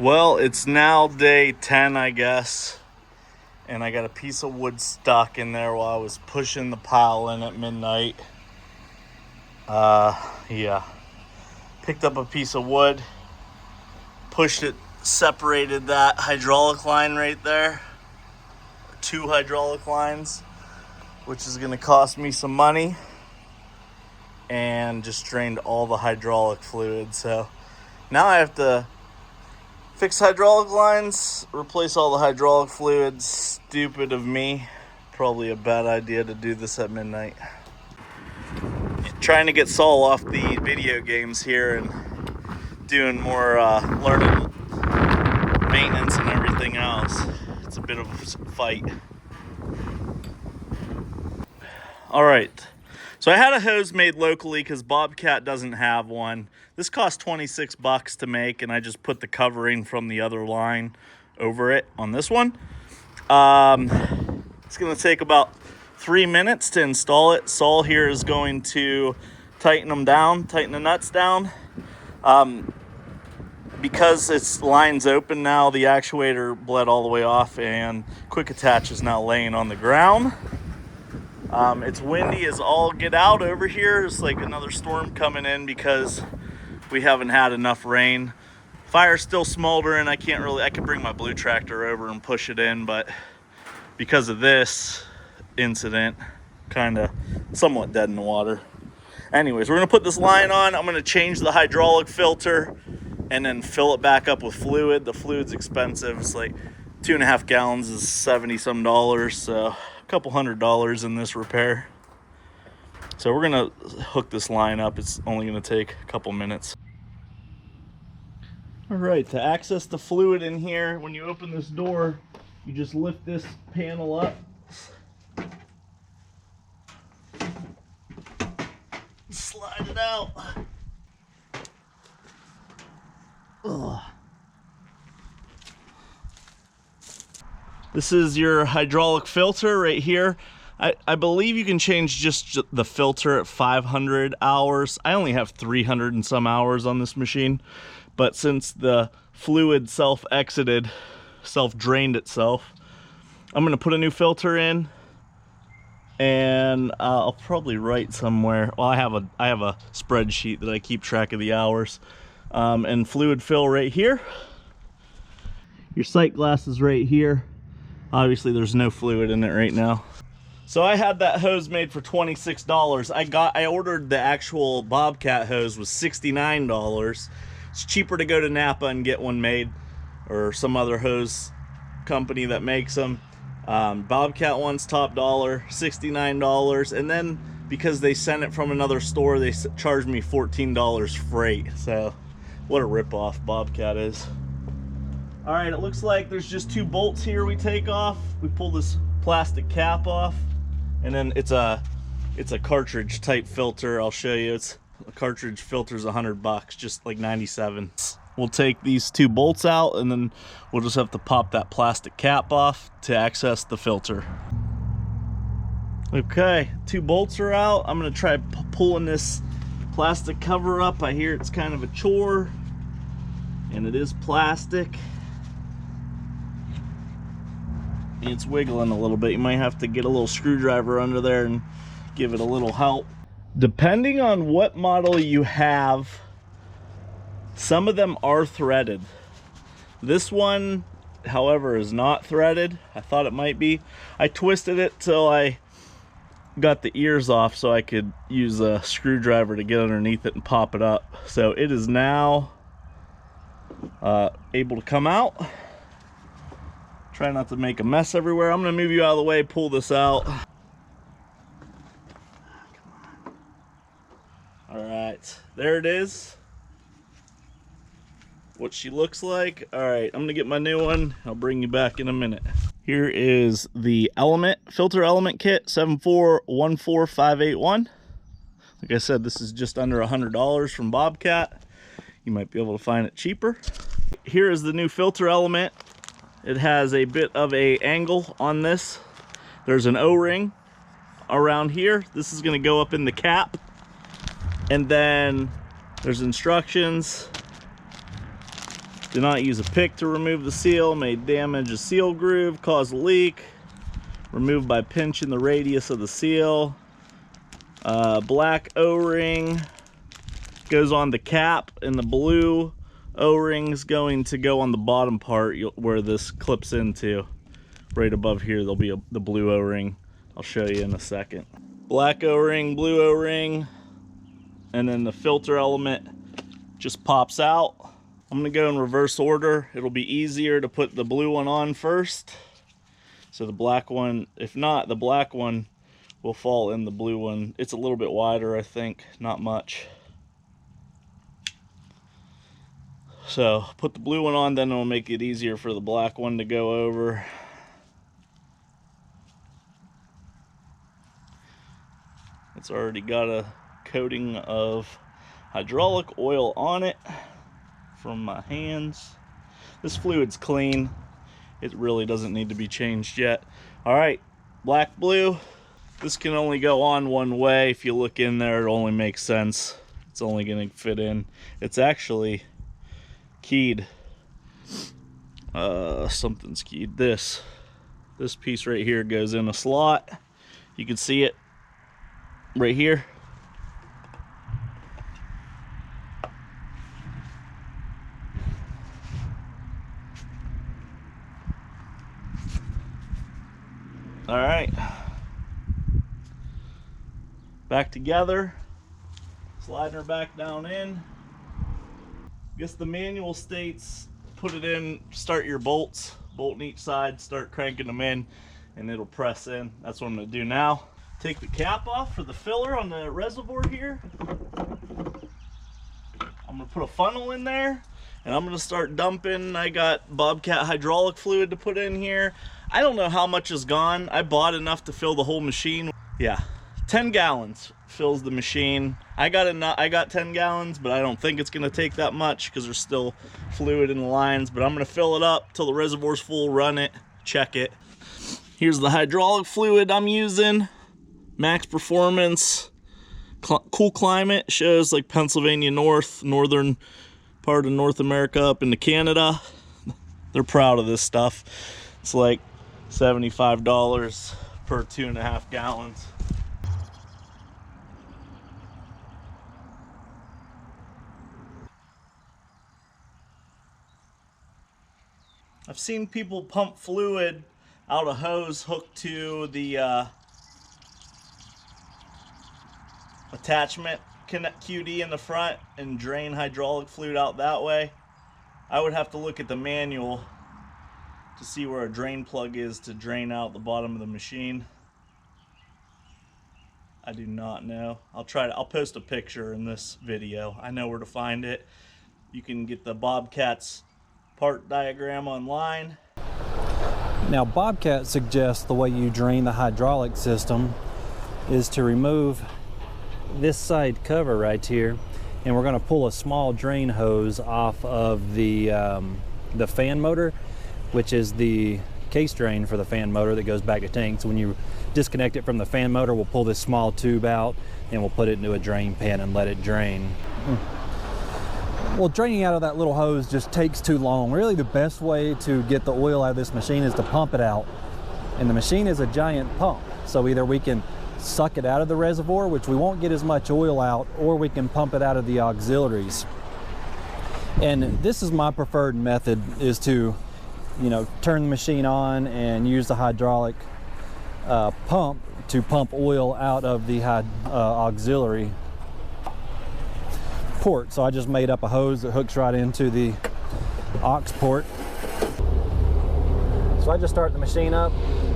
Well, it's now day 10, I guess, and I got a piece of wood stuck in there while I was pushing the pile in at midnight. Yeah. Picked up a piece of wood, pushed it, separated that hydraulic line right there. 2 hydraulic lines, which is gonna cost me some money, and just drained all the hydraulic fluid. So now I have to fix hydraulic lines, replace all the hydraulic fluids. Stupid of me. Probably a bad idea to do this at midnight. Trying to get Saul off the video games here and doing more learning maintenance and everything else. It's a bit of a fight. All right. So I had a hose made locally because Bobcat doesn't have one. This cost 26 bucks to make, and I just put the covering from the other line over it on this one. It's going to take about 3 minutes to install it. Saul here is going to tighten the nuts down. Because its line's open now, the actuator bled all the way off, and quick attach is now laying on the ground. It's windy as all get out over here. It's like another storm coming in because we haven't had enough rain. Fire's still smoldering. I could bring my blue tractor over and push it in, but because of this incident, kind of somewhat dead in the water. Anyways, we're gonna put this line on. I'm gonna change the hydraulic filter and then fill it back up with fluid. The fluid's expensive. It's like 2.5 gallons is $70 some, so a couple $100 in this repair. So we're gonna hook this line up. It's only gonna take a couple minutes. All right, to access the fluid in here, when you open this door, you just lift this panel up. Slide it out. Ugh. This is your hydraulic filter right here. I believe you can change just the filter at 500 hours. I only have 300 and some hours on this machine, but since the fluid self-drained itself, I'm gonna put a new filter in, and I'll probably write somewhere. Well, I have a spreadsheet that I keep track of the hours. And fluid fill right here. Your sight glass is right here. Obviously there's no fluid in it right now. So I had that hose made for $26. I ordered the actual Bobcat hose was $69. It's cheaper to go to Napa and get one made, or some other hose company that makes them. Bobcat one's top dollar, $69, and then because they sent it from another store, they charged me $14 freight. So what a ripoff Bobcat is. All right, it looks like there's just 2 bolts here we take off. We pull this plastic cap off, and then it's a cartridge type filter. I'll show you. It's a cartridge filter's $100, just like 97. We'll take these 2 bolts out, and then we'll just have to pop that plastic cap off to access the filter. Okay, 2 bolts are out. I'm gonna try pulling this plastic cover up. I hear it's kind of a chore, and it is plastic. It's wiggling a little bit. You might have to get a little screwdriver under there and give it a little help. Depending on what model you have, some of them are threaded. This one, however, is not threaded. I thought it might be. I twisted it till I got the ears off so I could use a screwdriver to get underneath it and pop it up. So it is now able to come out. Try not to make a mess everywhere. I'm gonna move you out of the way, pull this out. All right, there it is. What she looks like. All right, I'm gonna get my new one. I'll bring you back in a minute. Here is the filter element kit, 7414581. Like I said, this is just under $100 from Bobcat. You might be able to find it cheaper. Here is the new filter element. It has a bit of a angle on this. There's an O-ring around here. This is gonna go up in the cap. And then there's instructions Did not use a pick to remove the seal, may damage a seal groove, cause a leak. Removed by pinching the radius of the seal. Black O-ring goes on the cap, and the blue O-ring's going to go on the bottom part where this clips into. Right above here there'll be the blue O-ring. I'll show you in a second. Black O-ring, blue O-ring, and then the filter element just pops out. I'm gonna go in reverse order. It'll be easier to put the blue one on first. So the black one, if not, the black one will fall in the blue one. It's a little bit wider, I think, not much. So put the blue one on, then it'll make it easier for the black one to go over. It's already got a coating of hydraulic oil on it from my hands. This fluid's clean. It really doesn't need to be changed yet. All right, black, blue. This can only go on one way. If you look in there, it only makes sense. It's only gonna fit in. It's actually keyed. Something's keyed. This piece right here goes in a slot. You can see it right here. All right, back together, sliding her back down in. I guess the manual states put it in, start your bolts, bolt on each side, start cranking them in, and it'll press in. That's what I'm gonna do now. Take the cap off for the filler on the reservoir here. I'm gonna put a funnel in there, and I'm gonna start dumping. I got Bobcat hydraulic fluid to put in here. I don't know how much is gone. I bought enough to fill the whole machine. Yeah, 10 gallons fills the machine. I got 10 gallons, but I don't think it's gonna take that much because there's still fluid in the lines, but I'm gonna fill it up till the reservoir's full, run it, check it. Here's the hydraulic fluid I'm using. Max Performance, Cool Climate, shows like Pennsylvania northern part of North America up into Canada. They're proud of this stuff. It's like $75 per 2.5 gallons. I've seen people pump fluid out a hose hooked to the attachment QD in the front and drain hydraulic fluid out that way. I would have to look at the manual to see where a drain plug is to drain out the bottom of the machine. I do not know. I'll post a picture in this video. I know where to find it. You can get the Bobcat's part diagram online. Now Bobcat suggests the way you drain the hydraulic system is to remove this side cover right here, and we're going to pull a small drain hose off of the fan motor, which is the case drain for the fan motor that goes back to tank. So when you disconnect it from the fan motor, we'll pull this small tube out and we'll put it into a drain pan and let it drain. Well, draining out of that little hose just takes too long. Really, the best way to get the oil out of this machine is to pump it out. And the machine is a giant pump. So either we can suck it out of the reservoir, which we won't get as much oil out, or we can pump it out of the auxiliaries. And this is my preferred method, is to, you know, turn the machine on and use the hydraulic pump to pump oil out of the auxiliary port. So I just made up a hose that hooks right into the aux port. So I just start the machine up,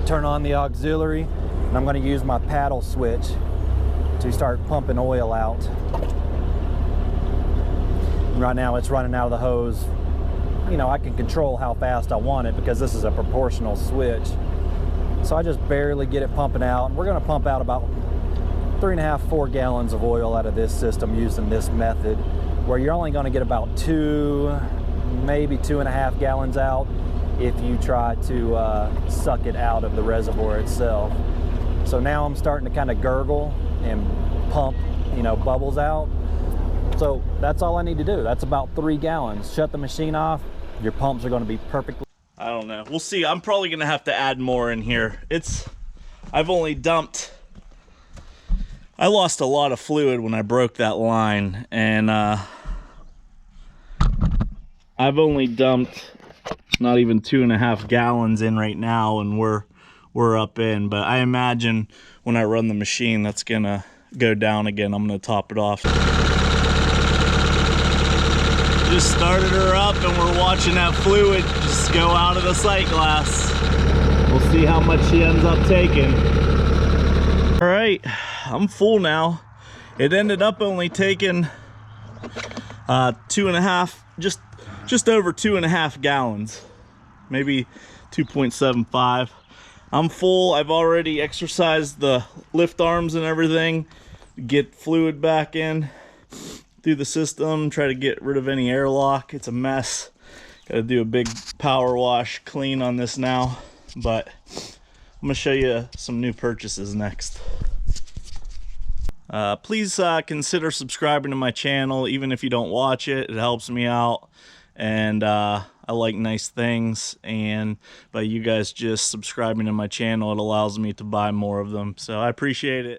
turn on the auxiliary, and I'm going to use my paddle switch to start pumping oil out. And right now it's running out of the hose. You know, I can control how fast I want it because this is a proportional switch. So I just barely get it pumping out. And we're going to pump out about 3.5–4 gallons of oil out of this system using this method, where you're only going to get about 2, maybe 2.5 gallons out if you try to suck it out of the reservoir itself. So now I'm starting to kind of gurgle and pump, you know, bubbles out. So that's all I need to do. That's about 3 gallons. Shut the machine off, Your pumps are going to be perfectly. I don't know. We'll see. I'm probably going to have to add more in here. I've only dumped, I lost a lot of fluid when I broke that line, and I've only dumped not even 2.5 gallons in right now, and we're up in. But I imagine when I run the machine, that's going to go down again. I'm going to top it off. Just started her up, and we're watching that fluid just go out of the sight glass. We'll see how much she ends up taking. All right, I'm full now. It ended up only taking 2.5, just over 2.5 gallons, maybe 2.75. I'm full. I've already exercised the lift arms and everything, get fluid back in through the system, try to get rid of any airlock. It's a mess. Gotta do a big power wash clean on this now, but I'm gonna show you some new purchases next. Please consider subscribing to my channel. Even if you don't watch it, it helps me out, and I like nice things, and by you guys just subscribing to my channel, it allows me to buy more of them, so I appreciate it.